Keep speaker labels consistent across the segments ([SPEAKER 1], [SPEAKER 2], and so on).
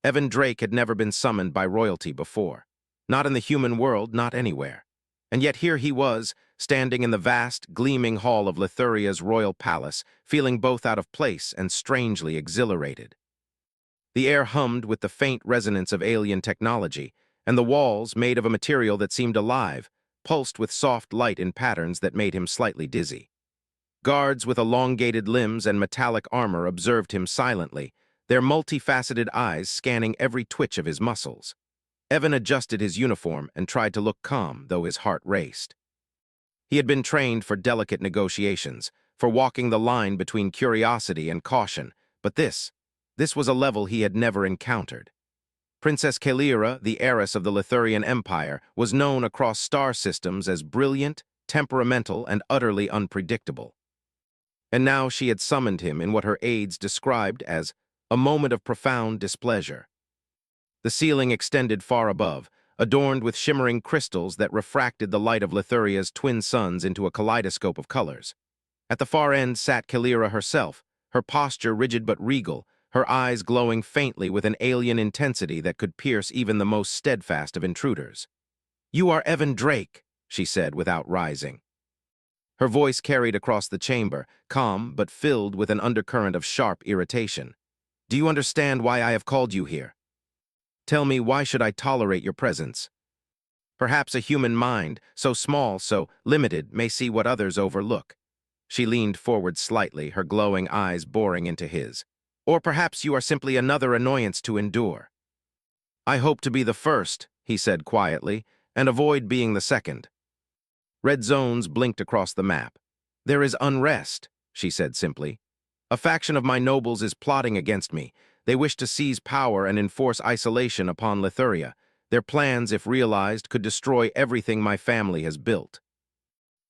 [SPEAKER 1] Evan Drake had never been summoned by royalty before. Not in the human world, not anywhere. And yet here he was, standing in the vast, gleaming hall of Lithuria's royal palace, feeling both out of place and strangely exhilarated. The air hummed with the faint resonance of alien technology, and the walls, made of a material that seemed alive, pulsed with soft light in patterns that made him slightly dizzy. Guards with elongated limbs and metallic armor observed him silently, their multifaceted eyes scanning every twitch of his muscles. Evan adjusted his uniform and tried to look calm, though his heart raced. He had been trained for delicate negotiations, for walking the line between curiosity and caution, but this was a level he had never encountered. Princess Kalira, the heiress of the Lithurian Empire, was known across star systems as brilliant, temperamental, and utterly unpredictable. And now she had summoned him in what her aides described as a moment of profound displeasure. The ceiling extended far above, adorned with shimmering crystals that refracted the light of Lithuria's twin suns into a kaleidoscope of colors. At the far end sat Kalira herself, her posture rigid but regal, her eyes glowing faintly with an alien intensity that could pierce even the most steadfast of intruders. "You are Evan Drake," she said without rising. Her voice carried across the chamber, calm but filled with an undercurrent of sharp irritation. "Do you understand why I have called you here? Tell me, why should I tolerate your presence? Perhaps a human mind, so small, so limited, may see what others overlook." She leaned forward slightly, her glowing eyes boring into his. "Or perhaps you are simply another annoyance to endure." "I hope to be the first," he said quietly, "and avoid being the second." Red zones blinked across the map. "There is unrest," she said simply. "A faction of my nobles is plotting against me. They wish to seize power and enforce isolation upon Lithuria. Their plans, if realized, could destroy everything my family has built."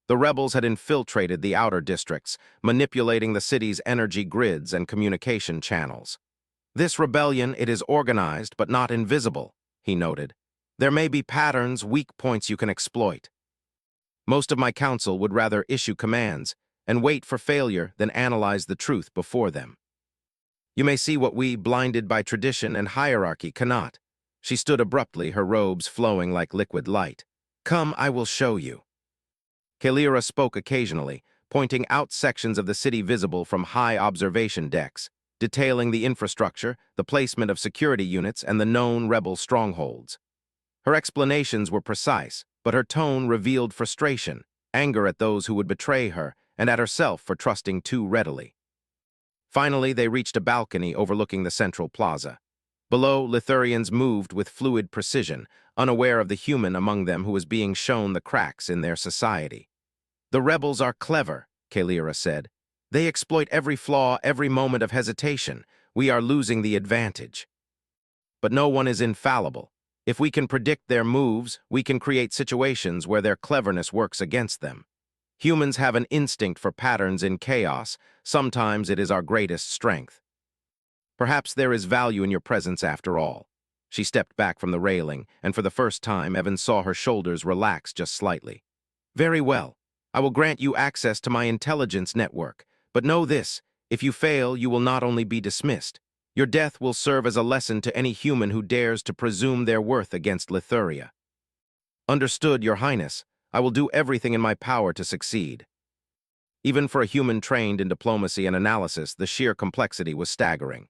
[SPEAKER 1] The rebels had infiltrated the outer districts, manipulating the city's energy grids and communication channels. "This rebellion, it is organized but not invisible," he noted. "There may be patterns, weak points you can exploit. Most of my council would rather issue commands and wait for failure than analyze the truth before them. You may see what we, blinded by tradition and hierarchy, cannot." She stood abruptly, her robes flowing like liquid light. "Come, I will show you." Kalira spoke occasionally, pointing out sections of the city visible from high observation decks, detailing the infrastructure, the placement of security units, and the known rebel strongholds. Her explanations were precise, but her tone revealed frustration, anger at those who would betray her, and at herself for trusting too readily. Finally, they reached a balcony overlooking the central plaza. Below, Lithurians moved with fluid precision, unaware of the human among them who was being shown the cracks in their society. "The rebels are clever," Kalira said. "They exploit every flaw, every moment of hesitation. We are losing the advantage. But no one is infallible. If we can predict their moves, we can create situations where their cleverness works against them. Humans have an instinct for patterns in chaos. Sometimes it is our greatest strength. Perhaps there is value in your presence after all." She stepped back from the railing, and for the first time, Evan saw her shoulders relax just slightly. "Very well. I will grant you access to my intelligence network. But know this, if you fail, you will not only be dismissed. Your death will serve as a lesson to any human who dares to presume their worth against Lithuria." "Understood, Your Highness. I will do everything in my power to succeed." Even for a human trained in diplomacy and analysis, the sheer complexity was staggering.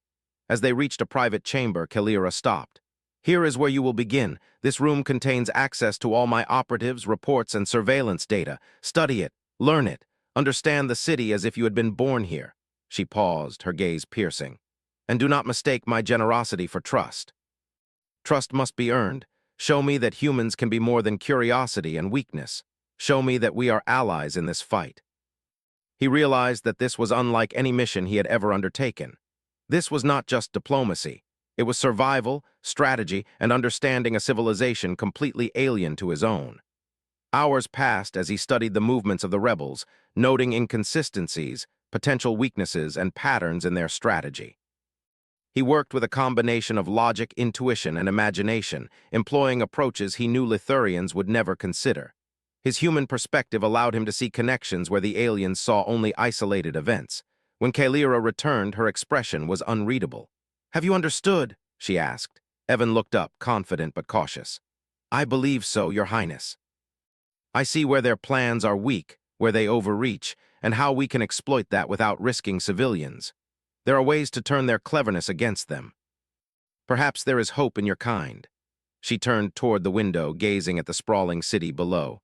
[SPEAKER 1] As they reached a private chamber, Kalira stopped. "Here is where you will begin. This room contains access to all my operatives, reports, and surveillance data. Study it, learn it, understand the city as if you had been born here." She paused, her gaze piercing. "And do not mistake my generosity for trust. Trust must be earned. Show me that humans can be more than curiosity and weakness. Show me that we are allies in this fight." He realized that this was unlike any mission he had ever undertaken. This was not just diplomacy. It was survival, strategy, and understanding a civilization completely alien to his own. Hours passed as he studied the movements of the rebels, noting inconsistencies, potential weaknesses, and patterns in their strategy. He worked with a combination of logic, intuition, and imagination, employing approaches he knew Lithurians would never consider. His human perspective allowed him to see connections where the aliens saw only isolated events. When Kalira returned, her expression was unreadable. "Have you understood?" she asked. Evan looked up, confident but cautious. I believe so, Your Highness. I see where their plans are weak, where they overreach, and how we can exploit that without risking civilians. There are ways to turn their cleverness against them. Perhaps there is hope in your kind. She turned toward the window, gazing at the sprawling city below.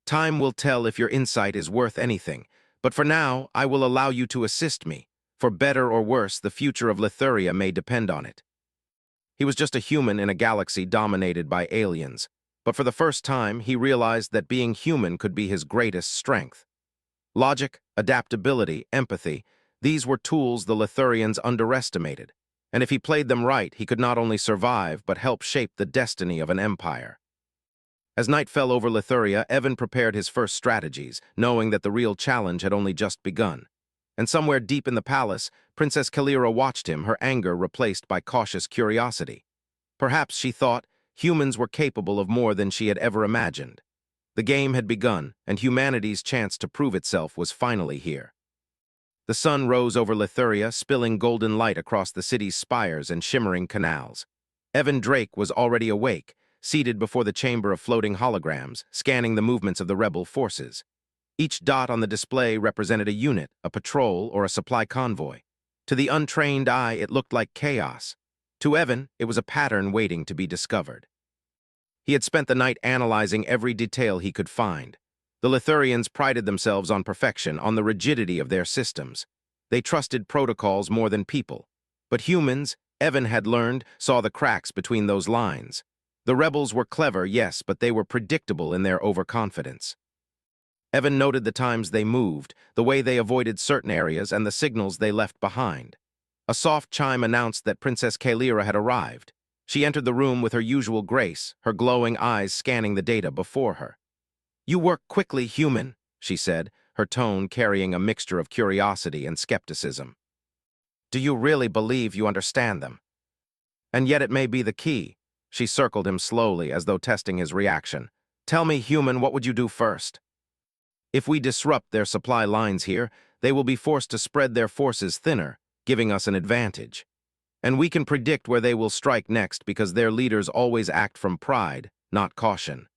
[SPEAKER 1] Time will tell if your insight is worth anything, but for now, I will allow you to assist me. For better or worse, the future of Lithuria may depend on it. He was just a human in a galaxy dominated by aliens, but for the first time, he realized that being human could be his greatest strength. Logic, adaptability, empathy, these were tools the Lithurians underestimated, and if he played them right, he could not only survive, but help shape the destiny of an empire. As night fell over Lithuria, Evan prepared his first strategies, knowing that the real challenge had only just begun. And somewhere deep in the palace, Princess Kalira watched him, her anger replaced by cautious curiosity. Perhaps, she thought, humans were capable of more than she had ever imagined. The game had begun, and humanity's chance to prove itself was finally here. The sun rose over Lithuria, spilling golden light across the city's spires and shimmering canals. Evan Drake was already awake, seated before the chamber of floating holograms, scanning the movements of the rebel forces. Each dot on the display represented a unit, a patrol, or a supply convoy. To the untrained eye, it looked like chaos. To Evan, it was a pattern waiting to be discovered. He had spent the night analyzing every detail he could find. The Lithurians prided themselves on perfection, on the rigidity of their systems. They trusted protocols more than people. But humans, Evan had learned, saw the cracks between those lines. The rebels were clever, yes, but they were predictable in their overconfidence. Evan noted the times they moved, the way they avoided certain areas, and the signals they left behind. A soft chime announced that Princess Kalira had arrived. She entered the room with her usual grace, her glowing eyes scanning the data before her. You work quickly, human, she said, her tone carrying a mixture of curiosity and skepticism. Do you really believe you understand them? And yet it may be the key. She circled him slowly, as though testing his reaction. Tell me, human, what would you do first? If we disrupt their supply lines here, they will be forced to spread their forces thinner, giving us an advantage. And we can predict where they will strike next because their leaders always act from pride, not caution.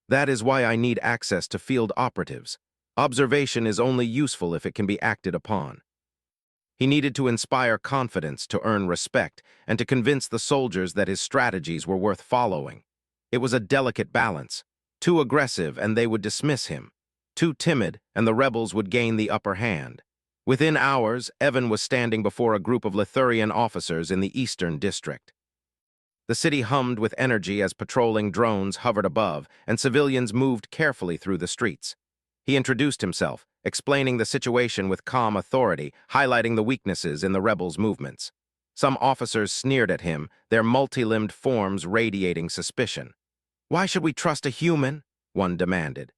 [SPEAKER 1] That is why I need access to field operatives. Observation is only useful if it can be acted upon. He needed to inspire confidence to earn respect and to convince the soldiers that his strategies were worth following. It was a delicate balance. Too aggressive and they would dismiss him. Too timid and the rebels would gain the upper hand. Within hours, Evan was standing before a group of Lithurian officers in the Eastern District. The city hummed with energy as patrolling drones hovered above and civilians moved carefully through the streets. He introduced himself, explaining the situation with calm authority, highlighting the weaknesses in the rebels' movements. Some officers sneered at him, their multi-limbed forms radiating suspicion. Why should we trust a human? One demanded.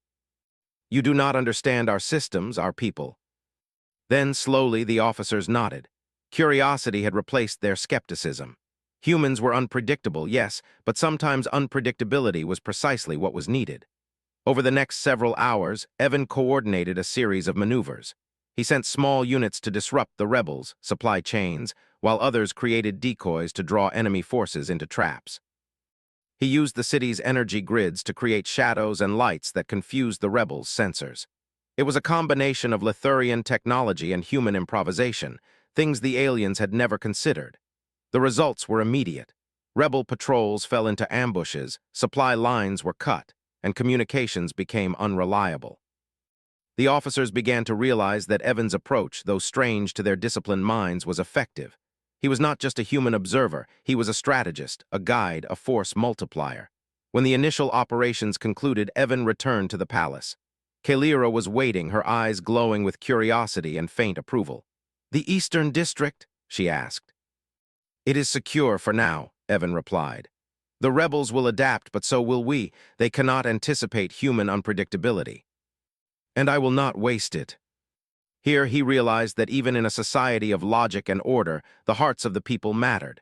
[SPEAKER 1] You do not understand our systems, our people. Then, slowly, the officers nodded. Curiosity had replaced their skepticism. Humans were unpredictable, yes, but sometimes unpredictability was precisely what was needed. Over the next several hours, Evan coordinated a series of maneuvers. He sent small units to disrupt the rebels' supply chains, while others created decoys to draw enemy forces into traps. He used the city's energy grids to create shadows and lights that confused the rebels' sensors. It was a combination of Lithurian technology and human improvisation, things the aliens had never considered. The results were immediate. Rebel patrols fell into ambushes, supply lines were cut, and communications became unreliable. The officers began to realize that Evan's approach, though strange to their disciplined minds, was effective. He was not just a human observer, he was a strategist, a guide, a force multiplier. When the initial operations concluded, Evan returned to the palace. Kalira was waiting, her eyes glowing with curiosity and faint approval. The Eastern District? She asked. It is secure for now, Evan replied. The rebels will adapt, but so will we. They cannot anticipate human unpredictability. And I will not waste it. Here he realized that even in a society of logic and order, the hearts of the people mattered.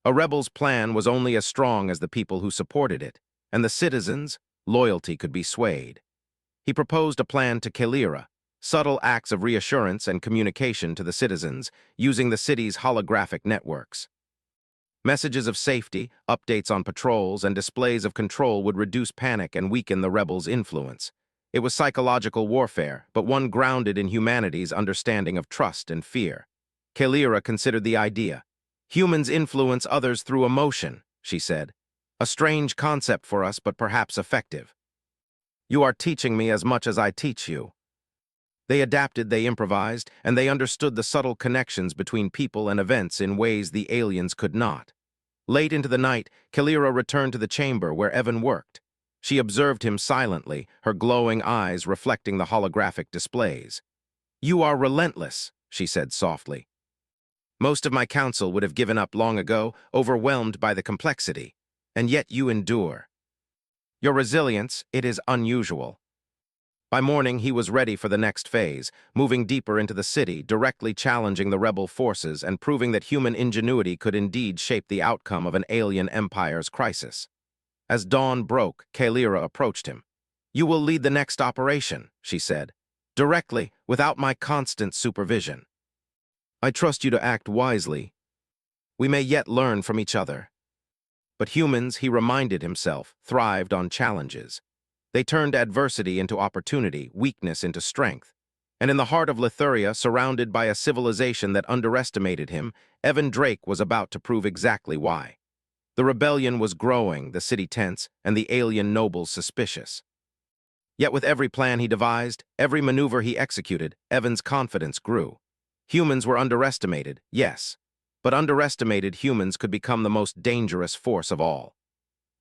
[SPEAKER 1] A rebel's plan was only as strong as the people who supported it, and the citizens' loyalty could be swayed. He proposed a plan to Kalira, subtle acts of reassurance and communication to the citizens, using the city's holographic networks. Messages of safety, updates on patrols, and displays of control would reduce panic and weaken the rebels' influence. It was psychological warfare, but one grounded in humanity's understanding of trust and fear. Kalira considered the idea. Humans influence others through emotion, she said. A strange concept for us, but perhaps effective. You are teaching me as much as I teach you. They adapted, they improvised, and they understood the subtle connections between people and events in ways the aliens could not. Late into the night, Kalira returned to the chamber where Evan worked. She observed him silently, her glowing eyes reflecting the holographic displays. "You are relentless," she said softly. "Most of my council would have given up long ago, overwhelmed by the complexity. And yet you endure. Your resilience, it is unusual." By morning, he was ready for the next phase, moving deeper into the city, directly challenging the rebel forces and proving that human ingenuity could indeed shape the outcome of an alien empire's crisis. As dawn broke, Kalira approached him. "You will lead the next operation," she said, "directly, without my constant supervision. I trust you to act wisely. We may yet learn from each other." But humans, he reminded himself, thrived on challenges. They turned adversity into opportunity, weakness into strength. And in the heart of Lithuria, surrounded by a civilization that underestimated him, Evan Drake was about to prove exactly why. The rebellion was growing, the city tense, and the alien nobles suspicious. Yet with every plan he devised, every maneuver he executed, Evan's confidence grew. Humans were underestimated, yes, but underestimated humans could become the most dangerous force of all.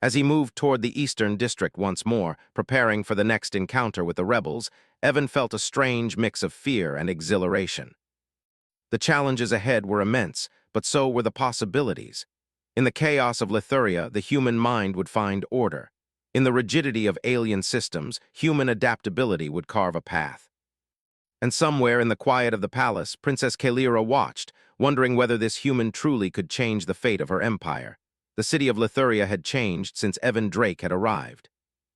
[SPEAKER 1] As he moved toward the Eastern District once more, preparing for the next encounter with the rebels, Evan felt a strange mix of fear and exhilaration. The challenges ahead were immense, but so were the possibilities. In the chaos of Lithuria, the human mind would find order. In the rigidity of alien systems, human adaptability would carve a path. And somewhere in the quiet of the palace, Princess Kalira watched, wondering whether this human truly could change the fate of her empire. The city of Lithuria had changed since Evan Drake had arrived.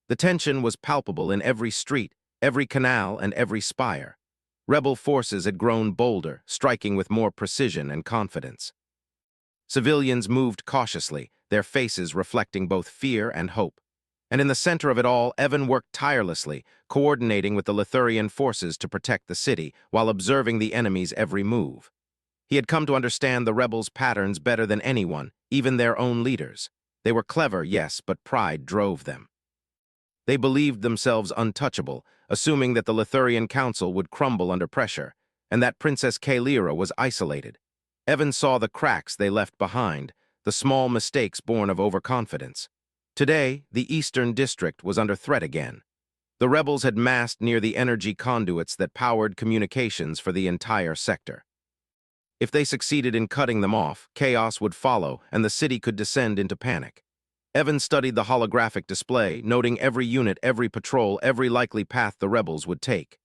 [SPEAKER 1] The tension was palpable in every street, every canal, and every spire. Rebel forces had grown bolder, striking with more precision and confidence. Civilians moved cautiously, their faces reflecting both fear and hope. And in the center of it all, Evan worked tirelessly, coordinating with the Lithurian forces to protect the city while observing the enemy's every move. He had come to understand the rebels' patterns better than anyone, even their own leaders. They were clever, yes, but pride drove them. They believed themselves untouchable, assuming that the Lithurian council would crumble under pressure, and that Princess Kalira was isolated. Evan saw the cracks they left behind, the small mistakes born of overconfidence. Today, the Eastern District was under threat again. The rebels had massed near the energy conduits that powered communications for the entire sector. If they succeeded in cutting them off, chaos would follow and the city could descend into panic. Evan studied the holographic display, noting every unit, every patrol, every likely path the rebels would take.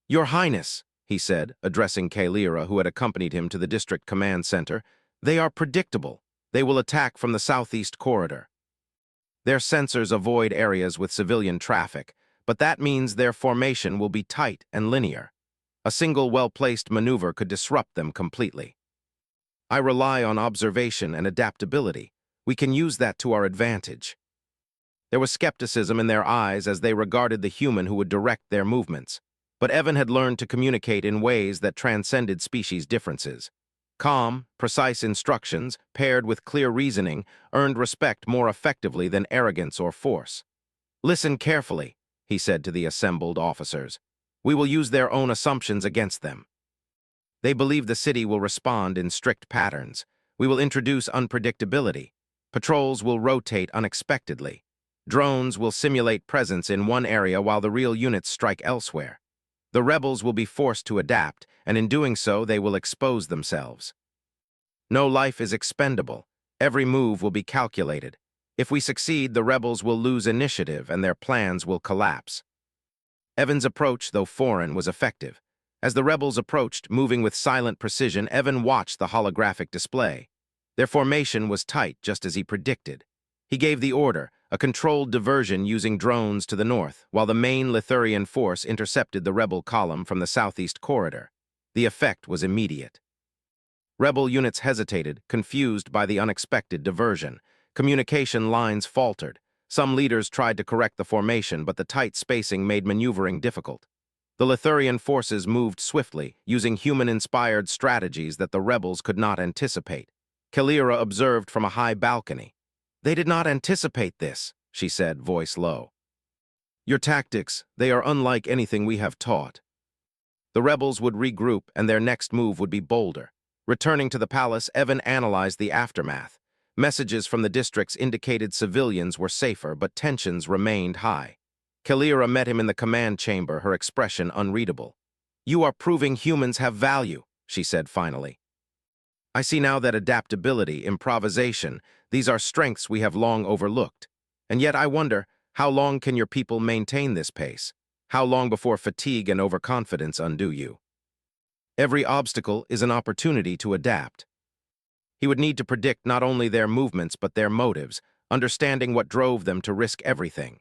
[SPEAKER 1] "Your Highness," he said, addressing Kalira, who had accompanied him to the district command center, "they are predictable. They will attack from the southeast corridor. Their sensors avoid areas with civilian traffic, but that means their formation will be tight and linear. A single well-placed maneuver could disrupt them completely. I rely on observation and adaptability. We can use that to our advantage." There was skepticism in their eyes as they regarded the human who would direct their movements. But Evan had learned to communicate in ways that transcended species differences. Calm, precise instructions, paired with clear reasoning, earned respect more effectively than arrogance or force. "Listen carefully," he said to the assembled officers. "We will use their own assumptions against them. They believe the city will respond in strict patterns. We will introduce unpredictability. Patrols will rotate unexpectedly. Drones will simulate presence in one area while the real units strike elsewhere. The rebels will be forced to adapt, and in doing so, they will expose themselves. No life is expendable. Every move will be calculated. If we succeed, the rebels will lose initiative and their plans will collapse." Evan's approach, though foreign, was effective. As the rebels approached, moving with silent precision, Evan watched the holographic display. Their formation was tight, just as he predicted. He gave the order, a controlled diversion using drones to the north, while the main Lithurian force intercepted the rebel column from the southeast corridor. The effect was immediate. Rebel units hesitated, confused by the unexpected diversion. Communication lines faltered. Some leaders tried to correct the formation, but the tight spacing made maneuvering difficult. The Lithurian forces moved swiftly, using human-inspired strategies that the rebels could not anticipate. Kalira observed from a high balcony. "They did not anticipate this," she said, voice low. "Your tactics, they are unlike anything we have taught." The rebels would regroup, and their next move would be bolder. Returning to the palace, Evan analyzed the aftermath. Messages from the districts indicated civilians were safer, but tensions remained high. Kalira met him in the command chamber, her expression unreadable. "You are proving humans have value," she said finally. "I see now that adaptability, improvisation, these are strengths we have long overlooked. And yet I wonder, how long can your people maintain this pace? How long before fatigue and overconfidence undo you? Every obstacle is an opportunity to adapt." He would need to predict not only their movements but their motives, understanding what drove them to risk everything.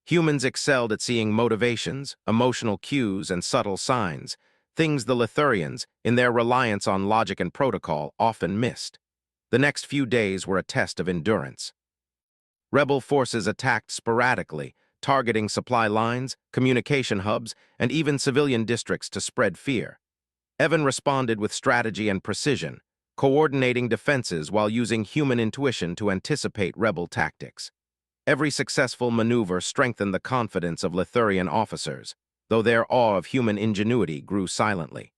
[SPEAKER 1] Humans excelled at seeing motivations, emotional cues, and subtle signs, things the Lithurians, in their reliance on logic and protocol, often missed. The next few days were a test of endurance. Rebel forces attacked sporadically, targeting supply lines, communication hubs, and even civilian districts to spread fear. Evan responded with strategy and precision, coordinating defenses while using human intuition to anticipate rebel tactics. Every successful maneuver strengthened the confidence of Lithurian officers, though their awe of human ingenuity grew silently.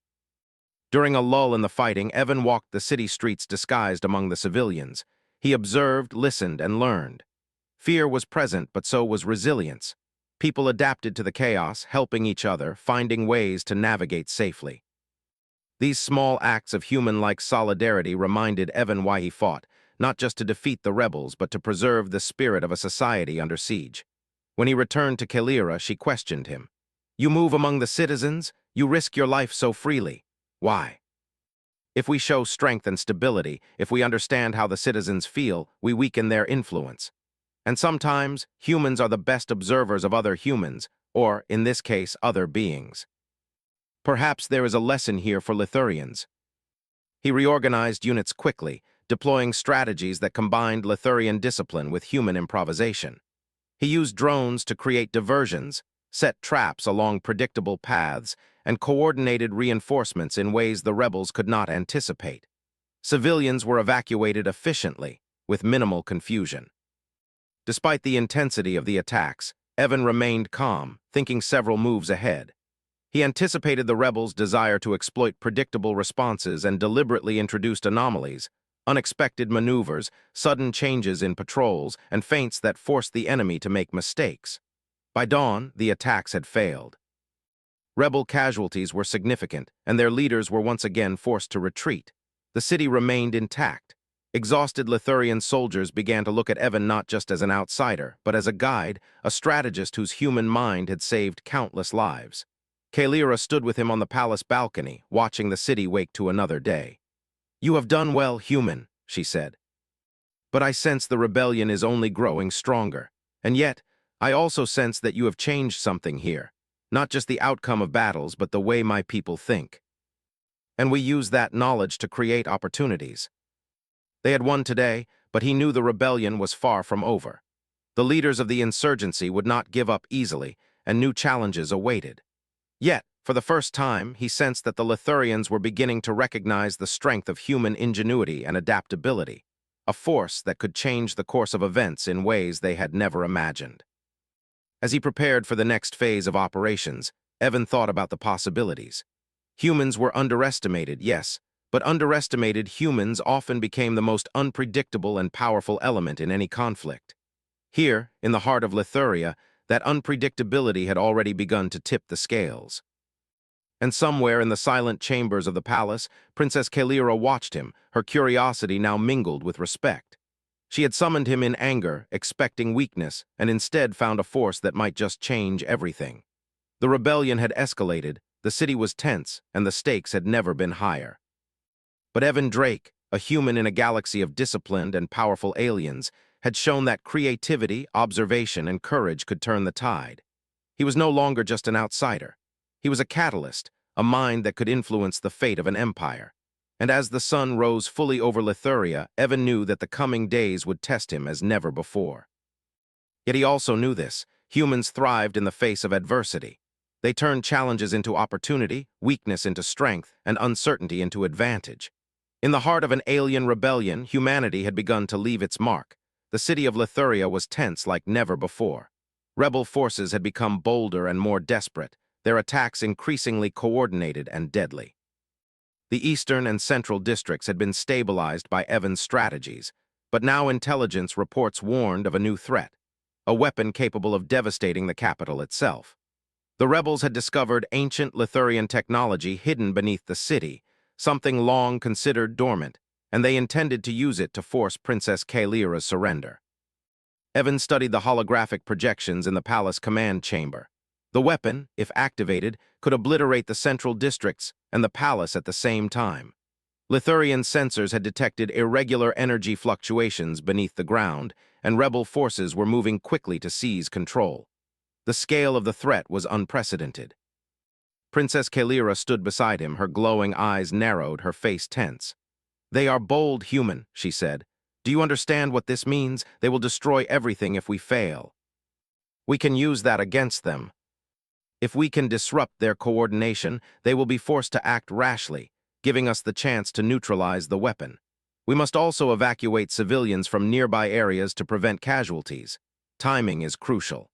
[SPEAKER 1] During a lull in the fighting, Evan walked the city streets disguised among the civilians. He observed, listened, and learned. Fear was present, but so was resilience. People adapted to the chaos, helping each other, finding ways to navigate safely. These small acts of human-like solidarity reminded Evan why he fought, not just to defeat the rebels, but to preserve the spirit of a society under siege. When he returned to Kalira, she questioned him. "You move among the citizens, you risk your life so freely. Why?" "If we show strength and stability, if we understand how the citizens feel, we weaken their influence. And sometimes, humans are the best observers of other humans, or, in this case, other beings. Perhaps there is a lesson here for Lithurians." He reorganized units quickly, deploying strategies that combined Lithurian discipline with human improvisation. He used drones to create diversions, set traps along predictable paths, and coordinated reinforcements in ways the rebels could not anticipate. Civilians were evacuated efficiently, with minimal confusion. Despite the intensity of the attacks, Evan remained calm, thinking several moves ahead. He anticipated the rebels' desire to exploit predictable responses and deliberately introduced anomalies, unexpected maneuvers, sudden changes in patrols, and feints that forced the enemy to make mistakes. By dawn, the attacks had failed. Rebel casualties were significant, and their leaders were once again forced to retreat. The city remained intact. Exhausted Lithurian soldiers began to look at Evan not just as an outsider, but as a guide, a strategist whose human mind had saved countless lives. Kalira stood with him on the palace balcony, watching the city wake to another day. "You have done well, human," she said. "But I sense the rebellion is only growing stronger. And yet, I also sense that you have changed something here. Not just the outcome of battles, but the way my people think. And we use that knowledge to create opportunities." They had won today, but he knew the rebellion was far from over. The leaders of the insurgency would not give up easily, and new challenges awaited. Yet, for the first time, he sensed that the Lithurians were beginning to recognize the strength of human ingenuity and adaptability, a force that could change the course of events in ways they had never imagined. As he prepared for the next phase of operations, Evan thought about the possibilities. Humans were underestimated, yes, but underestimated humans often became the most unpredictable and powerful element in any conflict. Here, in the heart of Lithuria, that unpredictability had already begun to tip the scales. And somewhere in the silent chambers of the palace, Princess Kalira watched him, her curiosity now mingled with respect. She had summoned him in anger, expecting weakness, and instead found a force that might just change everything. The rebellion had escalated, the city was tense, and the stakes had never been higher. But Evan Drake, a human in a galaxy of disciplined and powerful aliens, had shown that creativity, observation, and courage could turn the tide. He was no longer just an outsider. He was a catalyst, a mind that could influence the fate of an empire. And as the sun rose fully over Lithuria, Evan knew that the coming days would test him as never before. Yet he also knew this. Humans thrived in the face of adversity. They turned challenges into opportunity, weakness into strength, and uncertainty into advantage. In the heart of an alien rebellion, humanity had begun to leave its mark. The city of Lithuria was tense like never before. Rebel forces had become bolder and more desperate, their attacks increasingly coordinated and deadly. The eastern and central districts had been stabilized by Evan's strategies, but now intelligence reports warned of a new threat, a weapon capable of devastating the capital itself. The rebels had discovered ancient Lithurian technology hidden beneath the city, something long considered dormant, and they intended to use it to force Princess Kalira's surrender. Evan studied the holographic projections in the palace command chamber. The weapon, if activated, could obliterate the central districts and the palace at the same time. Lithurian sensors had detected irregular energy fluctuations beneath the ground, and rebel forces were moving quickly to seize control. The scale of the threat was unprecedented. Princess Kalira stood beside him, her glowing eyes narrowed, her face tense. "They are bold human," she said. "Do you understand what this means? They will destroy everything if we fail. We can use that against them. If we can disrupt their coordination, they will be forced to act rashly, giving us the chance to neutralize the weapon. We must also evacuate civilians from nearby areas to prevent casualties. Timing is crucial."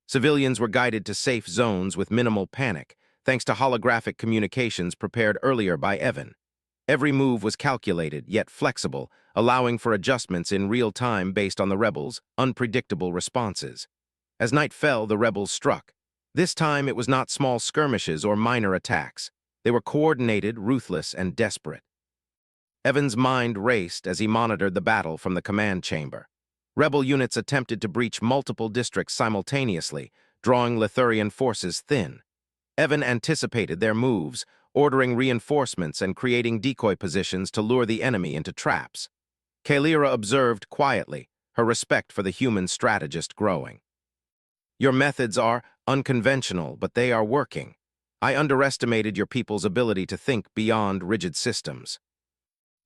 [SPEAKER 1] Civilians were guided to safe zones with minimal panic, thanks to holographic communications prepared earlier by Evan. Every move was calculated, yet flexible, allowing for adjustments in real time based on the rebels' unpredictable responses. As night fell, the rebels struck. This time it was not small skirmishes or minor attacks. They were coordinated, ruthless, and desperate. Evan's mind raced as he monitored the battle from the command chamber. Rebel units attempted to breach multiple districts simultaneously, drawing Lithurian forces thin. Evan anticipated their moves, ordering reinforcements and creating decoy positions to lure the enemy into traps. Kalira observed quietly, her respect for the human strategist growing. "Your methods are unconventional, but they are working. I underestimated your people's ability to think beyond rigid systems."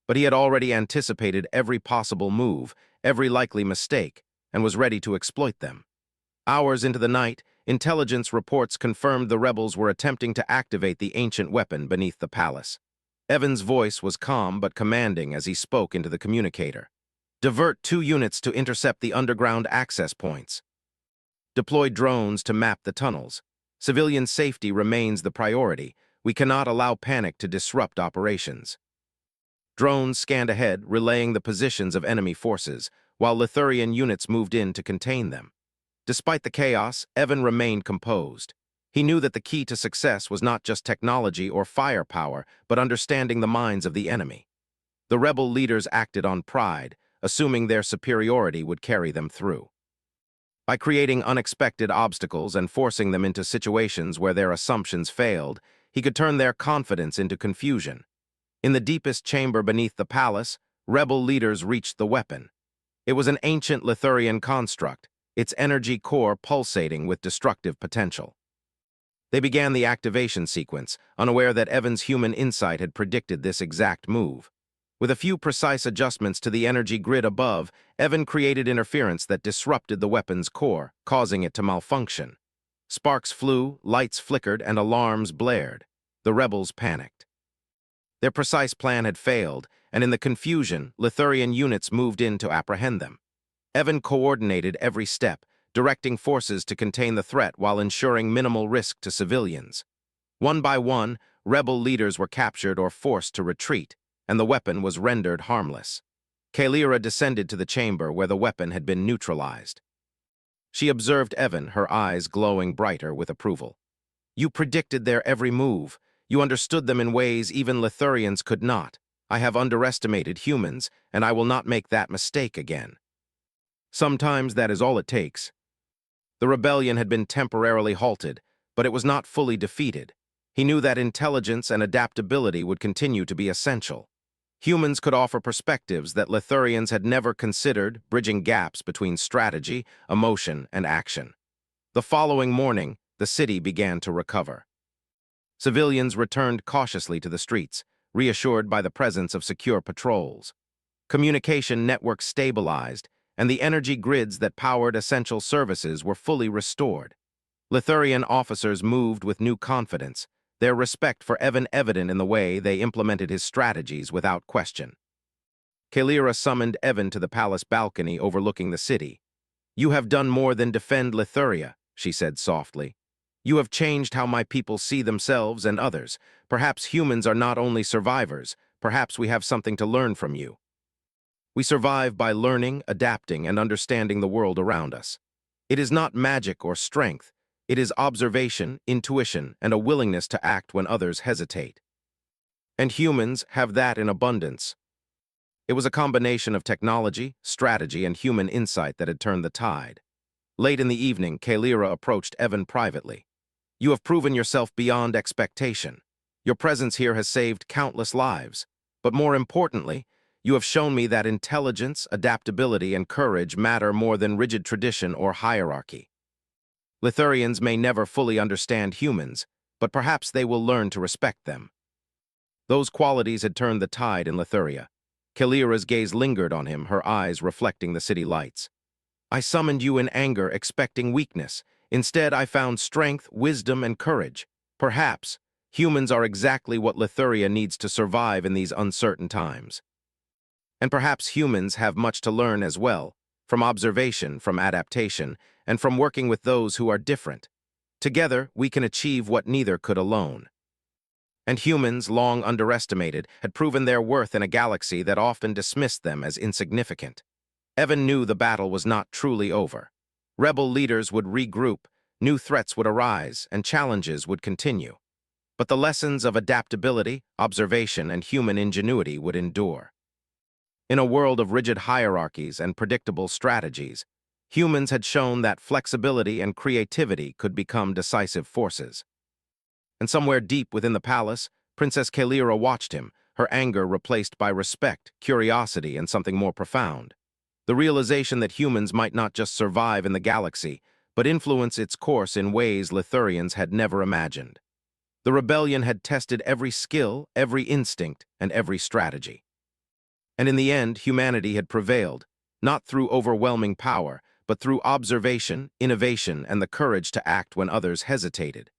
[SPEAKER 1] But he had already anticipated every possible move, every likely mistake, and was ready to exploit them. Hours into the night, intelligence reports confirmed the rebels were attempting to activate the ancient weapon beneath the palace. Evan's voice was calm but commanding as he spoke into the communicator. "Divert 2 units to intercept the underground access points. Deploy drones to map the tunnels. Civilian safety remains the priority. We cannot allow panic to disrupt operations." Drones scanned ahead, relaying the positions of enemy forces, while Lithurian units moved in to contain them. Despite the chaos, Evan remained composed. He knew that the key to success was not just technology or firepower, but understanding the minds of the enemy. The rebel leaders acted on pride, assuming their superiority would carry them through. By creating unexpected obstacles and forcing them into situations where their assumptions failed, he could turn their confidence into confusion. In the deepest chamber beneath the palace, rebel leaders reached the weapon. It was an ancient Lithurian construct, its energy core pulsating with destructive potential. They began the activation sequence, unaware that Evan's human insight had predicted this exact move. With a few precise adjustments to the energy grid above, Evan created interference that disrupted the weapon's core, causing it to malfunction. Sparks flew, lights flickered, and alarms blared. The rebels panicked. Their precise plan had failed, and in the confusion, Lithurian units moved in to apprehend them. Evan coordinated every step, directing forces to contain the threat while ensuring minimal risk to civilians. One by one, rebel leaders were captured or forced to retreat, and the weapon was rendered harmless. Kalira descended to the chamber where the weapon had been neutralized. She observed Evan, her eyes glowing brighter with approval. "You predicted their every move. You understood them in ways even Lithurians could not. I have underestimated humans, and I will not make that mistake again." Sometimes that is all it takes. The rebellion had been temporarily halted, but it was not fully defeated. He knew that intelligence and adaptability would continue to be essential. Humans could offer perspectives that Lithurians had never considered, bridging gaps between strategy, emotion, and action. The following morning, the city began to recover. Civilians returned cautiously to the streets, reassured by the presence of secure patrols. Communication networks stabilized, and the energy grids that powered essential services were fully restored. Lithurian officers moved with new confidence, their respect for Evan evident in the way they implemented his strategies without question. Kalira summoned Evan to the palace balcony overlooking the city. "You have done more than defend Lithuria," she said softly. "You have changed how my people see themselves and others. Perhaps humans are not only survivors, perhaps we have something to learn from you. We survive by learning, adapting, and understanding the world around us. It is not magic or strength. It is observation, intuition, and a willingness to act when others hesitate. And humans have that in abundance." It was a combination of technology, strategy, and human insight that had turned the tide. Late in the evening, Kalira approached Evan privately. "You have proven yourself beyond expectation. Your presence here has saved countless lives. But more importantly, you have shown me that intelligence, adaptability, and courage matter more than rigid tradition or hierarchy. Lithurians may never fully understand humans, but perhaps they will learn to respect them." Those qualities had turned the tide in Lithuria. Kalira's gaze lingered on him, her eyes reflecting the city lights. "I summoned you in anger, expecting weakness. Instead, I found strength, wisdom, and courage. Perhaps humans are exactly what Lithuria needs to survive in these uncertain times. And perhaps humans have much to learn as well, from observation, from adaptation, and from working with those who are different. Together, we can achieve what neither could alone." And humans, long underestimated, had proven their worth in a galaxy that often dismissed them as insignificant. Evan knew the battle was not truly over. Rebel leaders would regroup, new threats would arise, and challenges would continue. But the lessons of adaptability, observation, and human ingenuity would endure. In a world of rigid hierarchies and predictable strategies, humans had shown that flexibility and creativity could become decisive forces. And somewhere deep within the palace, Princess Kalira watched him, her anger replaced by respect, curiosity, and something more profound. The realization that humans might not just survive in the galaxy, but influence its course in ways Lithurians had never imagined. The rebellion had tested every skill, every instinct, and every strategy. And in the end, humanity had prevailed, not through overwhelming power, but through observation, innovation, and the courage to act when others hesitated.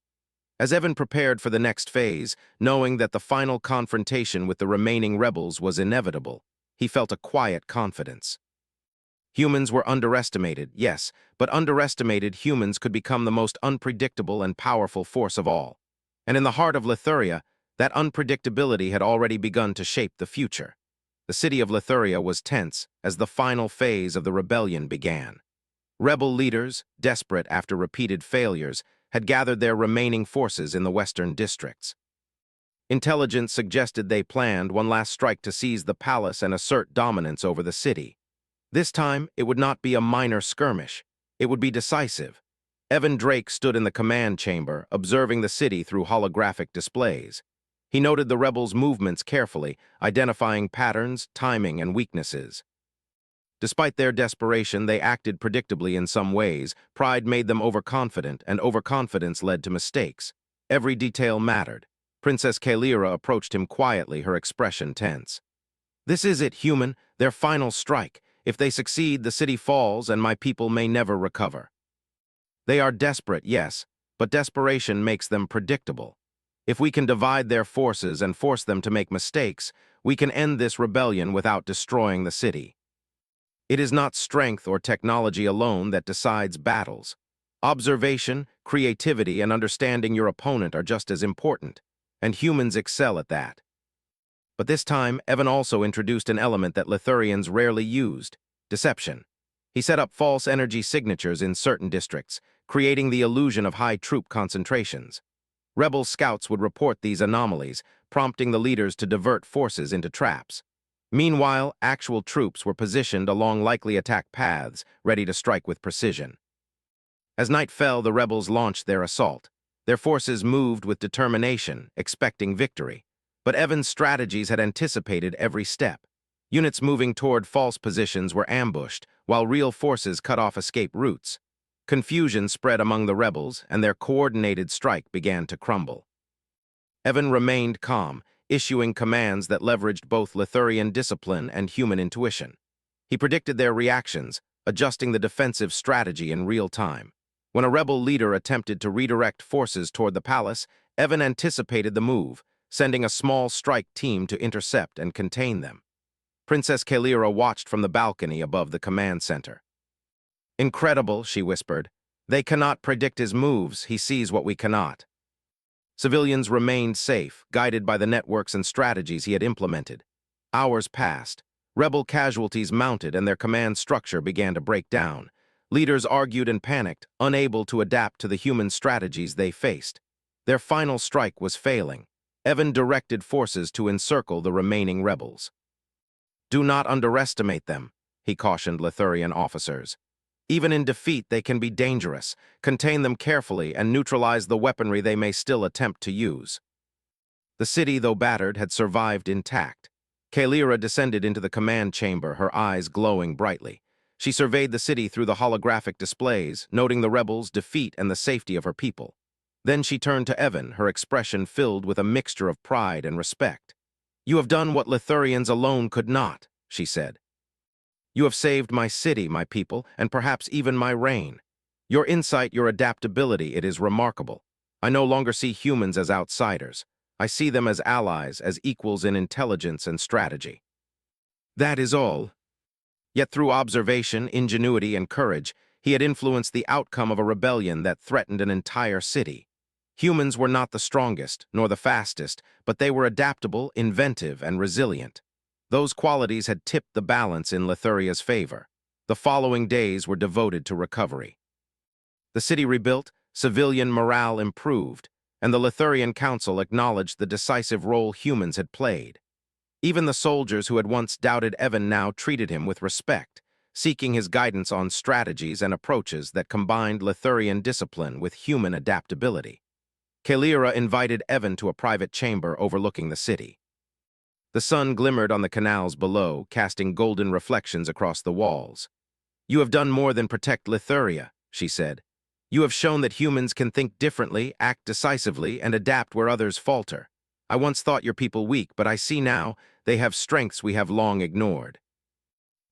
[SPEAKER 1] As Evan prepared for the next phase, knowing that the final confrontation with the remaining rebels was inevitable, he felt a quiet confidence. Humans were underestimated, yes, but underestimated humans could become the most unpredictable and powerful force of all. And in the heart of Lithuria, that unpredictability had already begun to shape the future. The city of Lithuria was tense as the final phase of the rebellion began. Rebel leaders, desperate after repeated failures, had gathered their remaining forces in the western districts. Intelligence suggested they planned one last strike to seize the palace and assert dominance over the city. This time, it would not be a minor skirmish. It would be decisive. Evan Drake stood in the command chamber, observing the city through holographic displays. He noted the rebels' movements carefully, identifying patterns, timing, and weaknesses. Despite their desperation, they acted predictably in some ways. Pride made them overconfident, and overconfidence led to mistakes. Every detail mattered. Princess Kalira approached him quietly, her expression tense. "This is it, human, their final strike. If they succeed, the city falls, and my people may never recover. They are desperate, yes, but desperation makes them predictable. If we can divide their forces and force them to make mistakes, we can end this rebellion without destroying the city. It is not strength or technology alone that decides battles. Observation, creativity, and understanding your opponent are just as important, and humans excel at that." But this time, Evan also introduced an element that Lithurians rarely used: deception. He set up false energy signatures in certain districts, creating the illusion of high troop concentrations. Rebel scouts would report these anomalies, prompting the leaders to divert forces into traps. Meanwhile, actual troops were positioned along likely attack paths, ready to strike with precision. As night fell, the rebels launched their assault. Their forces moved with determination, expecting victory. But Evan's strategies had anticipated every step. Units moving toward false positions were ambushed, while real forces cut off escape routes. Confusion spread among the rebels, and their coordinated strike began to crumble. Evan remained calm, issuing commands that leveraged both Lithurian discipline and human intuition. He predicted their reactions, adjusting the defensive strategy in real time. When a rebel leader attempted to redirect forces toward the palace, Evan anticipated the move, sending a small strike team to intercept and contain them. Princess Kalira watched from the balcony above the command center. "Incredible," she whispered. "They cannot predict his moves. He sees what we cannot." Civilians remained safe, guided by the networks and strategies he had implemented. Hours passed. Rebel casualties mounted and their command structure began to break down. Leaders argued and panicked, unable to adapt to the human strategies they faced. Their final strike was failing. Evan directed forces to encircle the remaining rebels. "Do not underestimate them," he cautioned Lithurian officers. "Even in defeat, they can be dangerous. Contain them carefully and neutralize the weaponry they may still attempt to use." The city, though battered, had survived intact. Kalira descended into the command chamber, her eyes glowing brightly. She surveyed the city through the holographic displays, noting the rebels' defeat and the safety of her people. Then she turned to Evan, her expression filled with a mixture of pride and respect. "You have done what Lithurians alone could not," she said. "You have saved my city, my people, and perhaps even my reign. Your insight, your adaptability, it is remarkable. I no longer see humans as outsiders. I see them as allies, as equals in intelligence and strategy." That is all. Yet through observation, ingenuity, and courage, he had influenced the outcome of a rebellion that threatened an entire city. Humans were not the strongest, nor the fastest, but they were adaptable, inventive, and resilient. Those qualities had tipped the balance in Lithuria's favor. The following days were devoted to recovery. The city rebuilt, civilian morale improved, and the Lithurian Council acknowledged the decisive role humans had played. Even the soldiers who had once doubted Evan now treated him with respect, seeking his guidance on strategies and approaches that combined Lithurian discipline with human adaptability. Kalira invited Evan to a private chamber overlooking the city. The sun glimmered on the canals below, casting golden reflections across the walls. "You have done more than protect Lithuria," she said. "You have shown that humans can think differently, act decisively, and adapt where others falter. I once thought your people weak, but I see now they have strengths we have long ignored.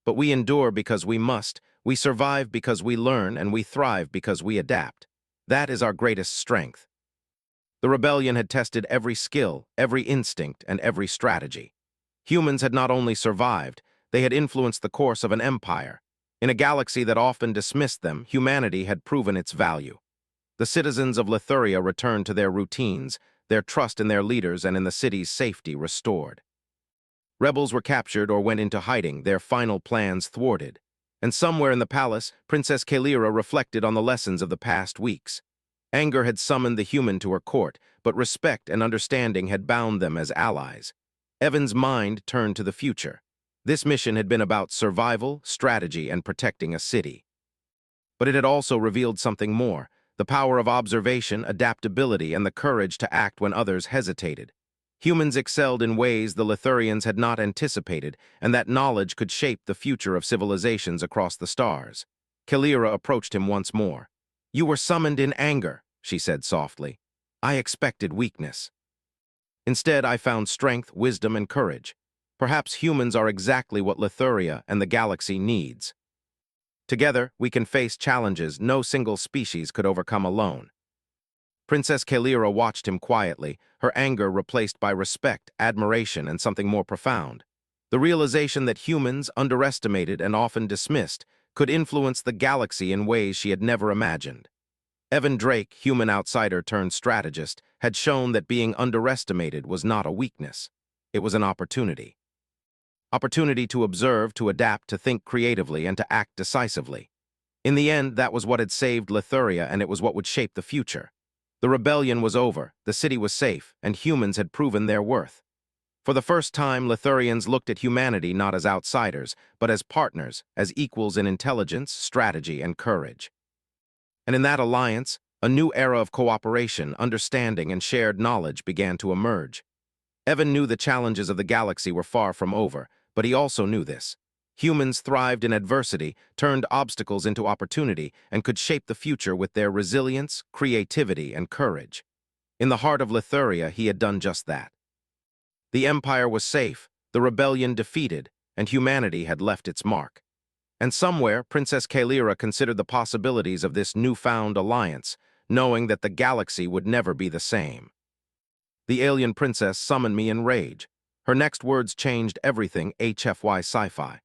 [SPEAKER 1] But we endure because we must, we survive because we learn, and we thrive because we adapt. That is our greatest strength." The rebellion had tested every skill, every instinct, and every strategy. Humans had not only survived, they had influenced the course of an empire. In a galaxy that often dismissed them, humanity had proven its value. The citizens of Lithuria returned to their routines, their trust in their leaders and in the city's safety restored. Rebels were captured or went into hiding, their final plans thwarted. And somewhere in the palace, Princess Kalira reflected on the lessons of the past weeks. Anger had summoned the human to her court, but respect and understanding had bound them as allies. Evan's mind turned to the future. This mission had been about survival, strategy, and protecting a city. But it had also revealed something more: the power of observation, adaptability, and the courage to act when others hesitated. Humans excelled in ways the Lithurians had not anticipated, and that knowledge could shape the future of civilizations across the stars. Kalira approached him once more. "You were summoned in anger," she said softly. "I expected weakness. Instead, I found strength, wisdom, and courage. Perhaps humans are exactly what Lithuria and the galaxy needs. Together, we can face challenges no single species could overcome alone." Princess Kalira watched him quietly, her anger replaced by respect, admiration, and something more profound. The realization that humans, underestimated and often dismissed, could influence the galaxy in ways she had never imagined. Evan Drake, human outsider turned strategist, had shown that being underestimated was not a weakness. It was an opportunity. Opportunity to observe, to adapt, to think creatively, and to act decisively. In the end, that was what had saved Lithuria, and it was what would shape the future. The rebellion was over, the city was safe, and humans had proven their worth. For the first time, Lithurians looked at humanity not as outsiders, but as partners, as equals in intelligence, strategy, and courage. And in that alliance, a new era of cooperation, understanding, and shared knowledge began to emerge. Evan knew the challenges of the galaxy were far from over, but he also knew this: humans thrived in adversity, turned obstacles into opportunity, and could shape the future with their resilience, creativity, and courage. In the heart of Lithuria, he had done just that. The Empire was safe, the rebellion defeated, and humanity had left its mark. And somewhere, Princess Kaelira considered the possibilities of this newfound alliance, knowing that the galaxy would never be the same. The alien princess summoned me in rage. Her next words changed everything HFY Sci-fi.